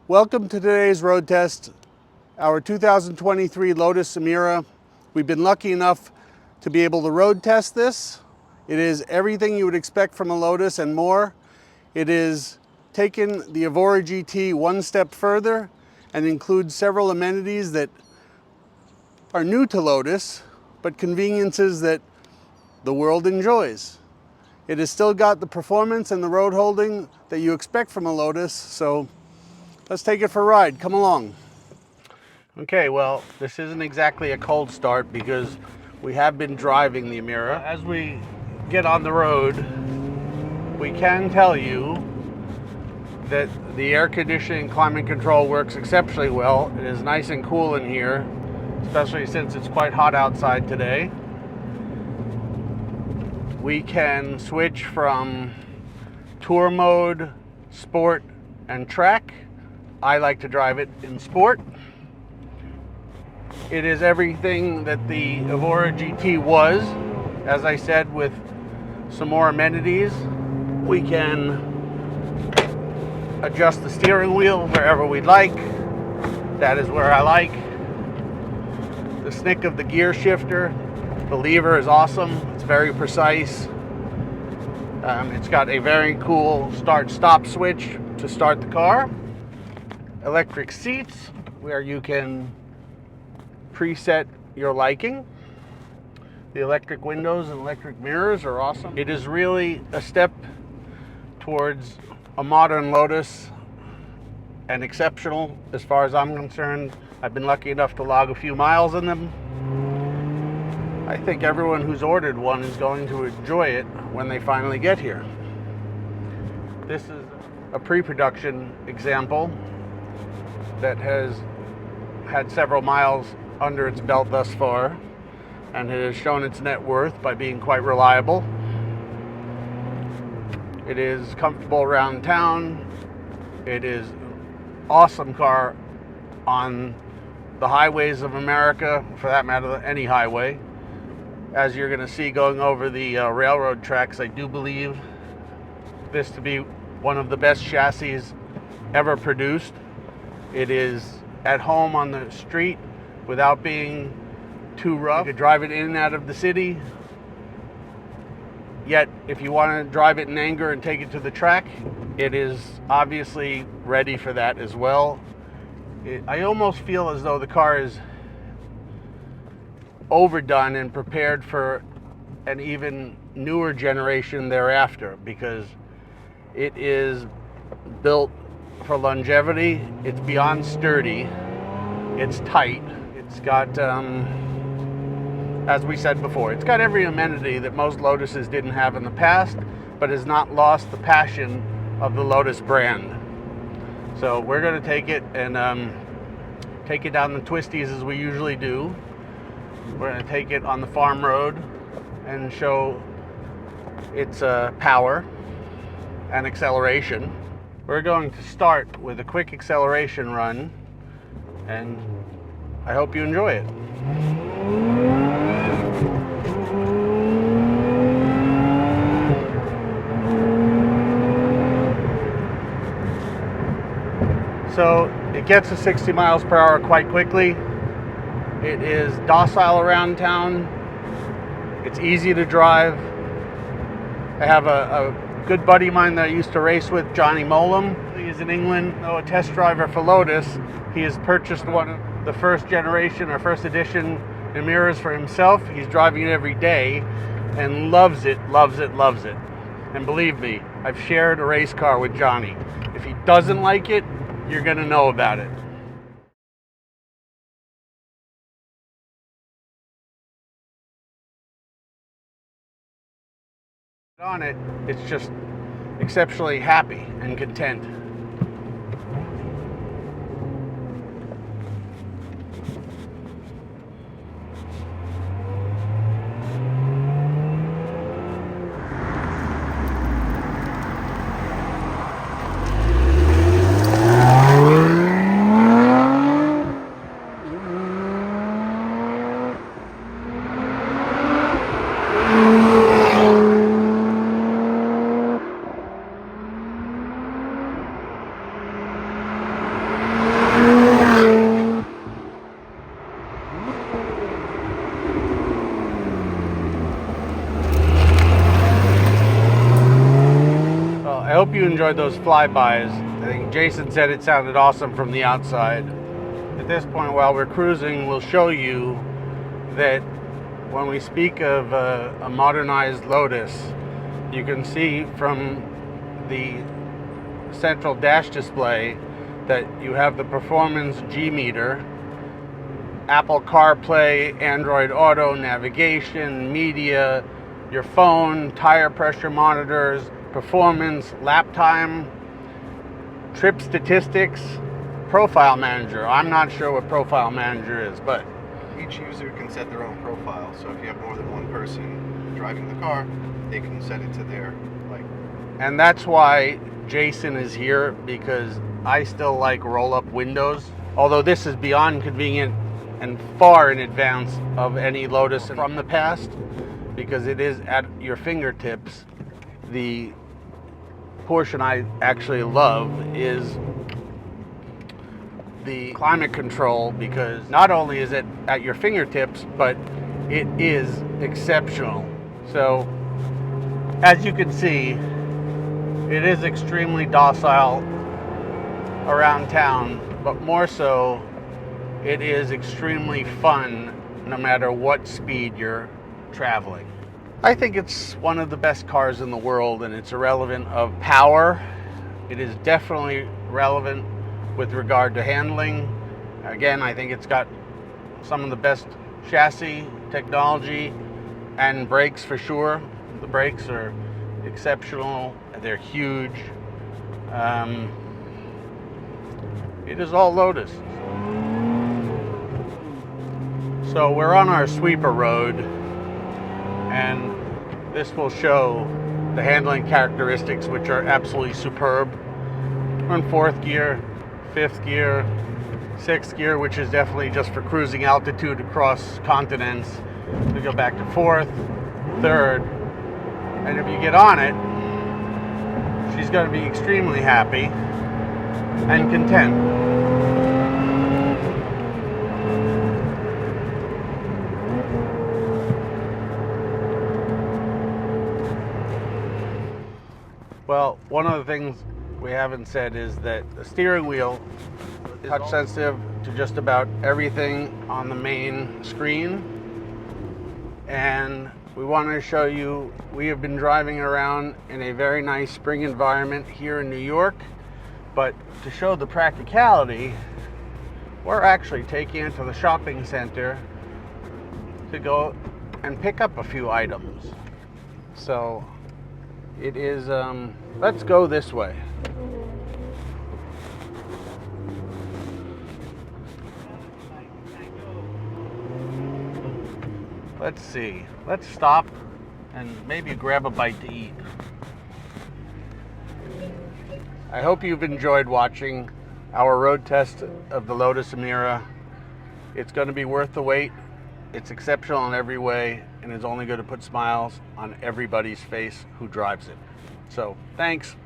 Welcome to today's road test, our 2023 Lotus Emira. We've been lucky enough to be able to road test this. It is everything you would expect from a Lotus and more. It is taken the Evora GT one step further and includes several amenities that are new to Lotus, but conveniences that the world enjoys. It has still got the performance and the road holding that you expect from a Lotus, so let's take it for a ride. Come along. Okay, well, this isn't exactly a cold start because we have been driving the Emira. As we get on the road, we can tell you that the air conditioning climate control works exceptionally well. It is nice and cool in here, especially since it's quite hot outside today. We can switch from tour mode, sport, and track. I like to drive it in sport. It is everything that the Evora GT was, as I said, with some more amenities. We can adjust the steering wheel wherever we'd like. That is where I like. The snick of the gear shifter, the lever is awesome. It's very precise. It's got a very cool start-stop switch to start the car. Electric seats where you can preset your liking. The electric windows and electric mirrors are awesome. It is really a step towards a modern Lotus and exceptional as far as I'm concerned. I've been lucky enough to log a few miles in them. I think everyone who's ordered one is going to enjoy it when they finally get here. This is a pre-production example that has had several miles under its belt thus far, and it has shown its net worth by being quite reliable. It is comfortable around town. It is an awesome car on the highways of America, for that matter, any highway. As you're going to see going over the railroad tracks, I do believe this to be one of the best chassis ever produced. It is at home on the street without being too rough. You could drive it in and out of the city. Yet, if you want to drive it in anger and take it to the track, it is obviously ready for that as well. I almost feel as though the car is overdone and prepared for an even newer generation thereafter, because it is built for longevity. It's beyond sturdy. It's tight. It's got, as we said before, it's got every amenity that most Lotuses didn't have in the past, but has not lost the passion of the Lotus brand. So we're going to take it and take it down the twisties as we usually do. We're going to take it on the farm road and show its power and acceleration. We're going to start with a quick acceleration run, and I hope you enjoy it. So it gets to 60 miles per hour quite quickly. It is docile around town. It's easy to drive. I have a good buddy of mine that I used to race with, Johnny Molam. He is in England, a test driver for Lotus. He has purchased one of the first generation or first edition Emiras for himself. He's driving it every day and loves it, loves it, loves it. And believe me, I've shared a race car with Johnny. If he doesn't like it, you're gonna know about it. On it, it's just exceptionally happy and content. enjoyed those flybys. I think Jason said it sounded awesome from the outside. At this point, while we're cruising, we'll show you that when we speak of a modernized Lotus, you can see from the central dash display that you have the performance G meter, Apple CarPlay, Android Auto, navigation, media, your phone, tire pressure monitors, performance, lap time, trip statistics, profile manager. I'm not sure what profile manager is, but each user can set their own profile. So if you have more than one person driving the car, they can set it to their like. And that's why Jason is here, because I still like roll-up windows. Although this is beyond convenient and far in advance of any Lotus from the past, because it is at your fingertips. The portion I actually love is the climate control, because not only is it at your fingertips, but it is exceptional. So as you can see, it is extremely docile around town, but more so, it is extremely fun no matter what speed you're traveling. I think it's one of the best cars in the world, and it's irrelevant of power. It is definitely relevant with regard to handling. Again, I think it's got some of the best chassis technology and brakes for sure. The brakes are exceptional. They're huge. It is all Lotus. So we're on our sweeper road, and this will show the handling characteristics, which are absolutely superb. We're in 4th gear, 5th gear, 6th gear, which is definitely just for cruising altitude across continents. We go back to 4th, 3rd, and if you get on it, she's going to be extremely happy and content. Well, one of the things we haven't said is that the steering wheel is touch sensitive to just about everything on the main screen. And we wanted to show you, we have been driving around in a very nice spring environment here in New York, but to show the practicality, we're actually taking it to the shopping center to go and pick up a few items. So it is, let's go this way. Let's see, let's stop and maybe grab a bite to eat. I hope you've enjoyed watching our road test of the Lotus Emira. It's going to be worth the wait. It's exceptional in every way, and is only going to put smiles on everybody's face who drives it. So, thanks.